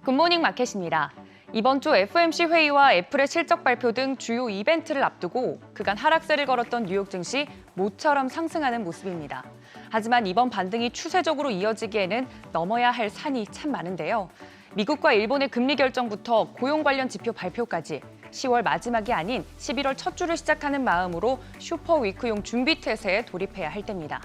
굿모닝 마켓입니다. 이번 주 FOMC 회의와 애플의 실적 발표 등 주요 이벤트를 앞두고 그간 하락세를 걸었던 뉴욕 증시 모처럼 상승하는 모습입니다. 하지만 이번 반등이 추세적으로 이어지기에는 넘어야 할 산이 참 많은데요. 미국과 일본의 금리 결정부터 고용 관련 지표 발표까지 10월 마지막이 아닌 11월 첫 주를 시작하는 마음으로 슈퍼위크용 준비 태세에 돌입해야 할 때입니다.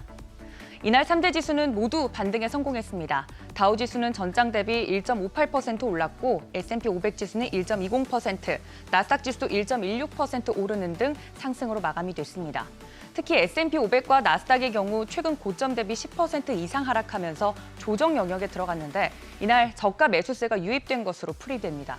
이날 3대 지수는 모두 반등에 성공했습니다. 다우 지수는 전장 대비 1.58% 올랐고 S&P 500 지수는 1.20%, 나스닥 지수도 1.16% 오르는 등 상승으로 마감이 됐습니다. 특히 S&P 500과 나스닥의 경우 최근 고점 대비 10% 이상 하락하면서 조정 영역에 들어갔는데 이날 저가 매수세가 유입된 것으로 풀이됩니다.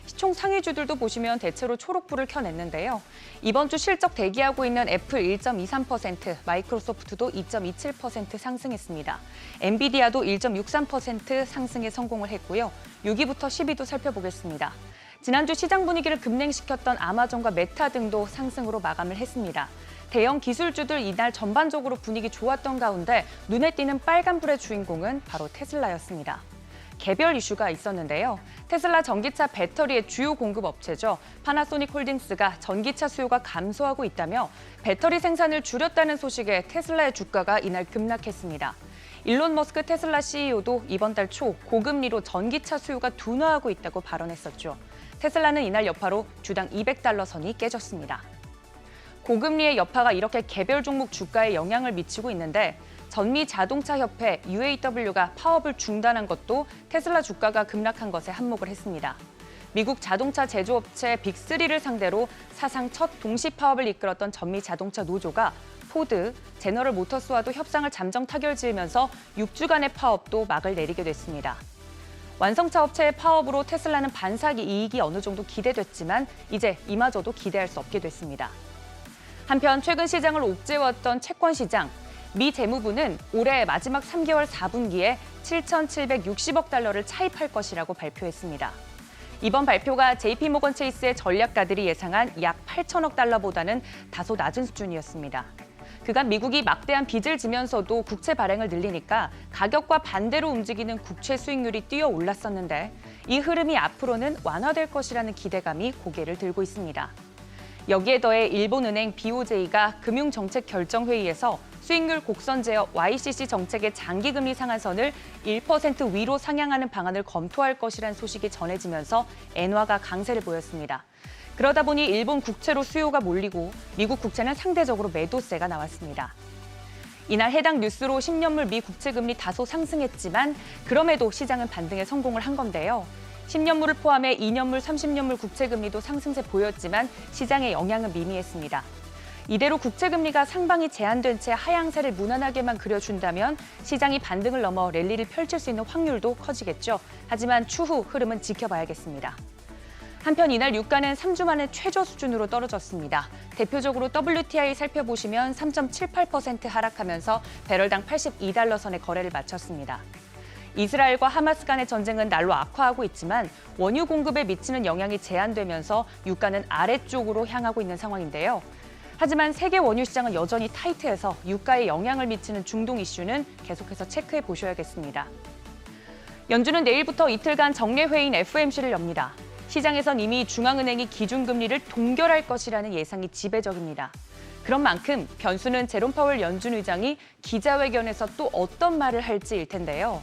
시총 상위주들도 보시면 대체로 초록불을 켜냈는데요. 이번 주 실적 대기하고 있는 애플 1.23%, 마이크로소프트도 2.27% 상승했습니다. 엔비디아도 1.63% 상승에 성공을 했고요. 6위부터 10위도 살펴보겠습니다. 지난주 시장 분위기를 급냉시켰던 아마존과 메타 등도 상승으로 마감을 했습니다. 대형 기술주들 이날 전반적으로 분위기 좋았던 가운데 눈에 띄는 빨간불의 주인공은 바로 테슬라였습니다. 개별 이슈가 있었는데요. 테슬라 전기차 배터리의 주요 공급 업체죠. 파나소닉 홀딩스가 전기차 수요가 감소하고 있다며 배터리 생산을 줄였다는 소식에 테슬라의 주가가 이날 급락했습니다. 일론 머스크 테슬라 CEO도 이번 달 초 고금리로 전기차 수요가 둔화하고 있다고 발언했었죠. 테슬라는 이날 여파로 주당 $200 선이 깨졌습니다. 고금리의 여파가 이렇게 개별 종목 주가에 영향을 미치고 있는데 전미 자동차 협회 UAW가 파업을 중단한 것도 테슬라 주가가 급락한 것에 한몫을 했습니다. 미국 자동차 제조업체 빅3를 상대로 사상 첫 동시 파업을 이끌었던 전미 자동차 노조가 포드, 제너럴 모터스와도 협상을 잠정 타결지으면서 6주간의 파업도 막을 내리게 됐습니다. 완성차 업체의 파업으로 테슬라는 반사기 이익이 어느 정도 기대됐지만 이제 이마저도 기대할 수 없게 됐습니다. 한편 최근 시장을 옥죄왔던 채권 시장, 미 재무부는 올해 마지막 3개월 4분기에 7,760억 달러를 차입할 것이라고 발표했습니다. 이번 발표가 JP모건 체이스의 전략가들이 예상한 약 8천억 달러보다는 다소 낮은 수준이었습니다. 그간 미국이 막대한 빚을 지면서도 국채 발행을 늘리니까 가격과 반대로 움직이는 국채 수익률이 뛰어 올랐었는데 이 흐름이 앞으로는 완화될 것이라는 기대감이 고개를 들고 있습니다. 여기에 더해 일본은행 BOJ가 금융정책결정회의에서 수익률 곡선 제어 YCC 정책의 장기금리 상한선을 1% 위로 상향하는 방안을 검토할 것이라는 소식이 전해지면서 엔화가 강세를 보였습니다. 그러다 보니 일본 국채로 수요가 몰리고 미국 국채는 상대적으로 매도세가 나왔습니다. 이날 해당 뉴스로 10년물 미 국채금리 다소 상승했지만 그럼에도 시장은 반등에 성공을 한 건데요. 10년물을 포함해 2년물, 30년물 국채금리도 상승세 보였지만 시장의 영향은 미미했습니다. 이대로 국채금리가 상방이 제한된 채 하향세를 무난하게만 그려준다면 시장이 반등을 넘어 랠리를 펼칠 수 있는 확률도 커지겠죠. 하지만 추후 흐름은 지켜봐야겠습니다. 한편 이날 유가는 3주 만에 최저 수준으로 떨어졌습니다. 대표적으로 WTI 살펴보시면 3.78% 하락하면서 배럴당 $82 선의 거래를 마쳤습니다. 이스라엘과 하마스 간의 전쟁은 날로 악화하고 있지만 원유 공급에 미치는 영향이 제한되면서 유가는 아래쪽으로 향하고 있는 상황인데요. 하지만 세계 원유 시장은 여전히 타이트해서 유가에 영향을 미치는 중동 이슈는 계속해서 체크해 보셔야겠습니다. 연준은 내일부터 이틀간 정례회의인 FOMC를 엽니다. 시장에선 이미 중앙은행이 기준금리를 동결할 것이라는 예상이 지배적입니다. 그런 만큼 변수는 제롬 파월 연준 의장이 기자회견에서 또 어떤 말을 할지일 텐데요.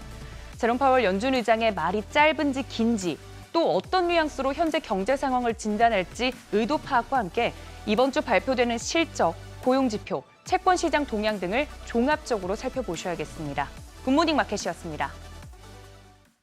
제롬 파월 연준 의장의 말이 짧은지 긴지 또 어떤 뉘앙스로 현재 경제 상황을 진단할지 의도 파악과 함께 이번 주 발표되는 실적, 고용지표, 채권 시장 동향 등을 종합적으로 살펴보셔야겠습니다. 굿모닝 마켓이었습니다.